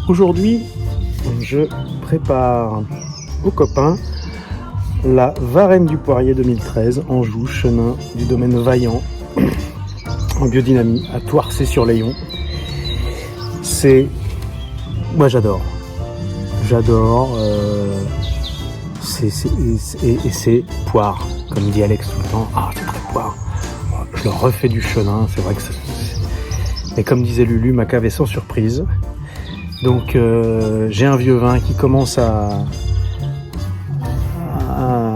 Aujourd'hui, je prépare aux copains la Varenne du Poirier 2013, Anjou, chenin du domaine Vaillant, en biodynamie, à Toircé-sur-Layon. Moi j'adore. C'est poire, comme dit Alex tout le temps. Ah, c'est très poire. Je leur refais du chenin, c'est vrai que mais comme disait Lulu, ma cave est sans surprise. Donc j'ai un vieux vin qui commence à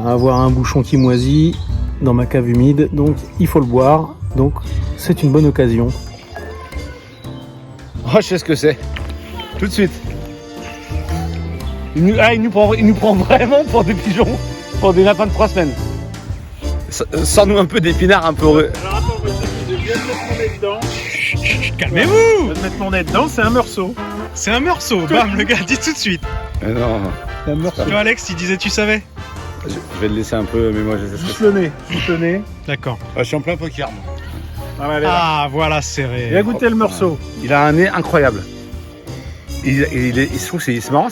avoir un bouchon qui moisit dans ma cave humide, donc il faut le boire. Donc c'est une bonne occasion. Oh, je sais ce que c'est. Tout de suite. Il nous prend vraiment pour des pigeons, pour des lapins de 3 semaines. Sors-nous un peu d'épinards un peu heureux. Alors attends, je viens de mettre mon nez dedans. Calmez-vous! Je viens de mettre mon nez dedans, c'est un meursaut. C'est un morceau, bam, le gars dit tout de suite. Non, C'est un meursaut. Tu vois, Alex, il disait tu savais? je vais le laisser un peu, mais moi je sais ce que Juste le nez, juste le nez. D'accord. c'est. Je suis en plein poker. moi. Voilà, allez, là. Ah, voilà, serré. Viens goûter le morceau. Il a un nez incroyable. Il se trouve c'est marrant,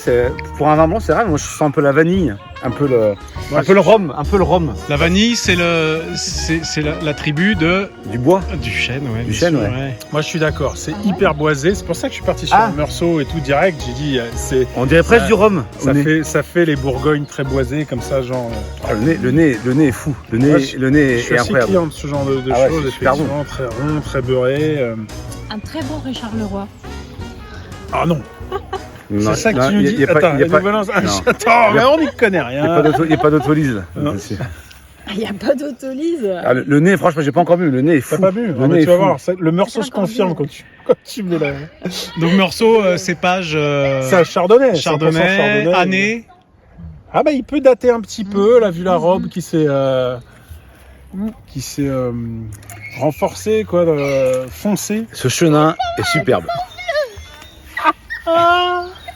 pour un vin blanc c'est rare, mais moi je sens un peu la vanille, un peu le rhum, La vanille, c'est la tribu du bois. du chêne, ouais. Du bien chêne, sûr, ouais. Moi je suis d'accord, c'est hyper boisé. C'est pour ça que je suis parti sur le meursaut et tout direct. J'ai dit, On dirait presque du rhum. ça fait les Bourgognes très boisés comme ça, genre. Ah, le nez est fou. Le nez Je suis est assez incroyable. client de ce genre de Ah ouais, choses, c'est super effectivement, très rond, très beurré. Un très bon Richard Leroy. Ah non, Non, c'est ça que non, tu nous il dis. y a pas- Attends, il y a il pas- balance. non. Attends, mais on n'y connaît rien. Il n'y a pas d'autolyse là. Non. Dessus. Il n'y a pas d'autolyse. Ah, le nez, franchement, j'ai pas encore vu. Le nez est fou. T'as pas vu? Le Non, nez mais est tu vas fou. voir, le morceau se Encore confirme mieux. quand tu me là. Donc, morceau, cépage. C'est un chardonnay. 100% Chardonnay, année. Ah bah il peut dater un petit peu, là, vu la robe qui s'est renforcée, quoi, foncée. Ce chenin est superbe.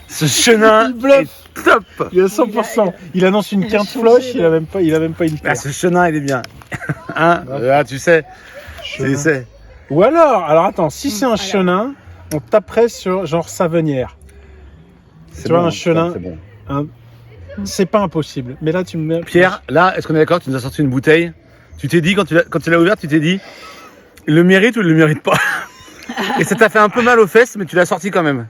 Ce chenin Il bluffe. est top. Il est à 100%. Il annonce une il a quinte changé, floche, il là. a même pas une Ah, paire. ce chenin, il est bien. Hein ah, tu sais. Tu sais. Ou alors attends, si c'est un chenin, on taperait sur genre Savenière. C'est Tu vois, bon, un chenin. c'est bon. C'est pas impossible. Mais là, tu me mets. Pierre, là, est-ce qu'on est d'accord? Tu nous as sorti une bouteille. Tu t'es dit, quand tu l'as ouverte, tu t'es dit, il le mérite ou il le mérite pas? Et ça t'a fait un peu mal aux fesses, mais tu l'as sorti quand même.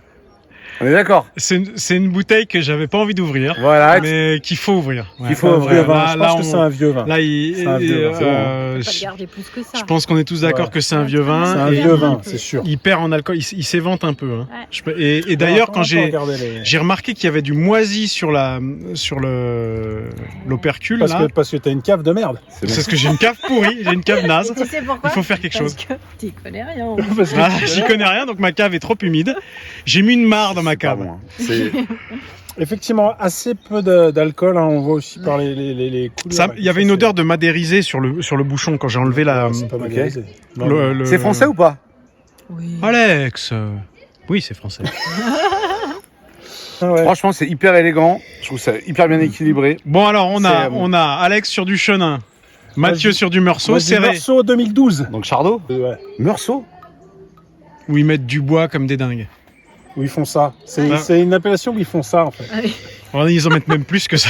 On est d'accord? C'est une bouteille que j'avais pas envie d'ouvrir, Voilà. mais qu'il faut ouvrir. Ouais. Qu'il faut C'est un ouvrir. vieux vin. Là, Je là, pense que c'est un vieux vin. Là, C'est un vieux vin, c'est bon. On peut pas le garder plus que ça. je pense qu'on est tous d'accord Ouais. que c'est un vieux C'est vin. un et vieux vin, c'est sûr. Il perd en alcool, il s'évente un peu. Hein. Ouais. Et d'ailleurs, quand j'ai regardé les... remarqué qu'il y avait du moisi sur l'opercule, là, Parce que t'as une cave de merde. C'est bon. c'est parce que j'ai une cave pourrie, j'ai une cave naze. Tu sais pourquoi? Il faut faire quelque chose. Parce que t'y connais rien. Parce que Ah, j'y connais rien, donc ma cave est trop humide. J'ai mis une mare dans ma Pas cave. bon, hein. C'est- Effectivement, assez peu d'alcool, hein, on voit aussi par les couleurs. Il y avait une odeur de madérisé sur le bouchon quand j'ai enlevé la. C'est pas Ok. magnétisé. Non, le- C'est français ou pas? Oui. Alex oui, c'est français. Ah ouais. Franchement, c'est hyper élégant. Je trouve ça hyper bien équilibré. Bon, alors, on a C'est, Alex sur du chenin, Mathieu Moi, sur du meursaut, Moi, je dis serré, Meursault 2012. Donc, Chardot, Ouais. Meursault. où ils mettent du bois comme des dingues. Où ils font ça. Ah. C'est une appellation où ils font ça, en fait. Alors, ils en mettent même plus que ça.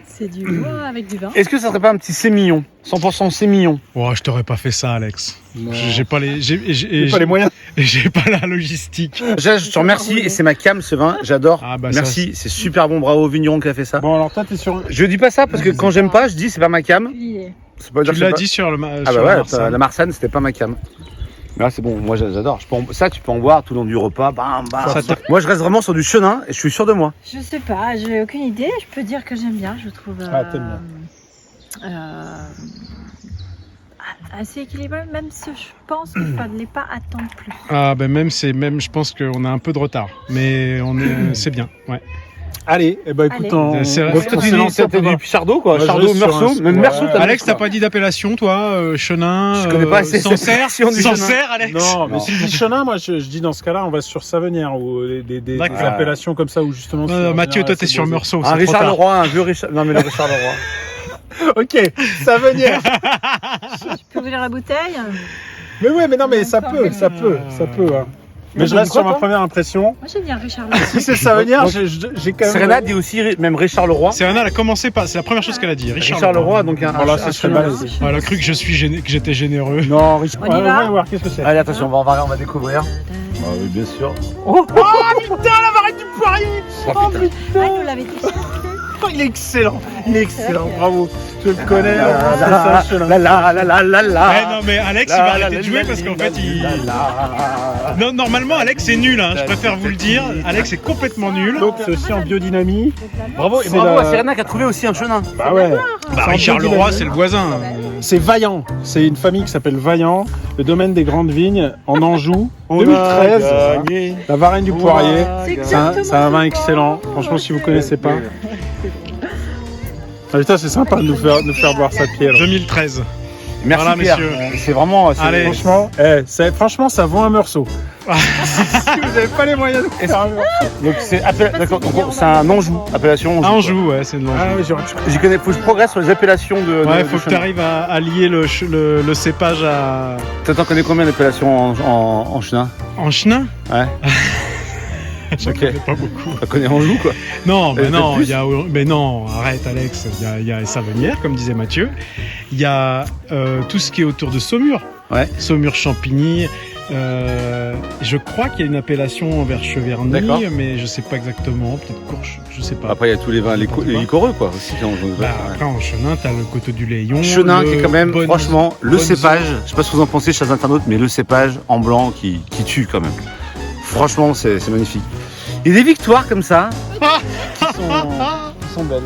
C'est du bois avec du vin. Est-ce que ça serait pas un petit sémillon? 100% sémillon. Oh, je t'aurais pas fait ça, Alex. Non. J'ai pas les, J'ai pas les moyens. j'ai pas la logistique. Je te remercie et c'est ma cam ce vin. J'adore. Ah, bah, Merci, c'est super bon. Bravo au vigneron qui a fait ça. Bon, alors toi, t'es sur... Je dis pas ça parce que quand j'aime pas, je dis c'est pas ma cam. Puis, C'est pas dire Tu que l'as c'est pas- dit sur le. Ah sur bah ouais, Marsanne. la Marsanne c'était pas ma cam. Là c'est bon, moi j'adore. Ça tu peux en boire tout le long du repas. Bam, bam. Ça te- Moi je reste vraiment sur du chenin et je suis sûr de moi. je sais pas, j'ai aucune idée. Je peux dire que j'aime bien. Je trouve Ah, t'aimes assez équilibré, même si je pense qu'il ne fallait pas attendre plus. Ah ben même je pense qu'on a un peu de retard, mais c'est bien. Ouais. Allez, eh ben écoute, Allez. C'est vrai. on Toi, s'est lancé, on peut voir. du Chardot quoi. Moi, je Chardot, reste sur Meursault, un- même ouais. Meursault t'as Alex, mis, t'as pas dit d'appellation, toi, chenin. Je connais pas assez cette Sancerre, appellation du chenin. Sancerre, Alex. Non, mais Non. si je dis chenin, moi je dis dans ce cas-là, on va sur Savenière ou des D'accord. appellations comme ça où justement. Mathieu, toi, t'es sur Meursault. Meursault. Un c'est trop Richard tard. Leroy, un vieux Richard. Non mais le Richard Leroy. Ok, Savenière. Je peux ouvrir la bouteille? Mais ouais, mais non, mais ça peut. Hein. Mais je reste sur ma première impression. Moi j'aime bien Richard Leroy. Si c'est Savenière, j'ai quand même. Serena dit aussi même Richard Leroy. Serena, elle a commencé pas. C'est la première chose qu'elle a dit. Richard Leroy, donc Voilà, c'est très chemin. mal. Elle a cru que j'étais généreux. Non, Richard. On y va voir, qu'est-ce que c'est. Allez, attention, on va découvrir. Ah oui, bien sûr. Oh putain, la varenne du poirier. Oh, Ah, il nous l'avait dit. Il est excellent. Il est excellent, bravo. Je le connais. La Eh non mais Alex il va arrêter de jouer parce qu'en fait Non, normalement Alex est nul, hein. Je préfère vous le dire. Alex est complètement nul. Donc c'est aussi en biodynamie. Bravo, et C'est bravo la- à Serena qui a trouvé aussi un chenin. Bah ouais. Bah, Richard Leroy c'est le voisin. C'est Vaillant. C'est une famille qui s'appelle Vaillant. Le domaine des grandes vignes en Anjou. On 2013. a gagné. La Varenne du Poirier. C'est C'est un exactement vin excellent. Franchement, si vous connaissez pas. Ah, putain, c'est sympa de nous faire boire ça pied. Alors. 2013. Merci Voilà, Pierre. messieurs. C'est vraiment. Allez. Franchement, ça vaut un meursaut. Si vous n'avez pas les moyens de faire un meursaut. Donc d'accord, donc c'est un Anjou, appellation Anjou. Anjou, ouais, c'est de l'Anjou. Ah, oui, j'aurais J'y connais, faut que je progresse sur les appellations de. Ouais, de faut que tu chenin. arrives à lier le cépage à. T'en connais combien d'appellations en chenin? En chenin. Ouais. J'en Ok. connais pas beaucoup. T'en connais Anjou quoi. Non, mais peut-être non, plus. mais non, arrête Alex. Il y a Savenière, comme disait Mathieu. Il y a tout ce qui est autour de Saumur. Ouais. Saumur Champigny. Je crois qu'il y a une appellation vers Cheverny, D'accord. mais je sais pas exactement. Peut-être Courche, je sais pas. Après il y a tous les vins liquoreux quoi aussi. Bah, après en Chenin, t'as le Coteau du Léon. Chenin le qui est quand même, Bonne- franchement, le Bonne cépage, je sais pas ce que vous en pensez chers internautes, mais le cépage en blanc qui tue quand même. Franchement, c'est magnifique. Et des victoires comme ça, qui sont belles.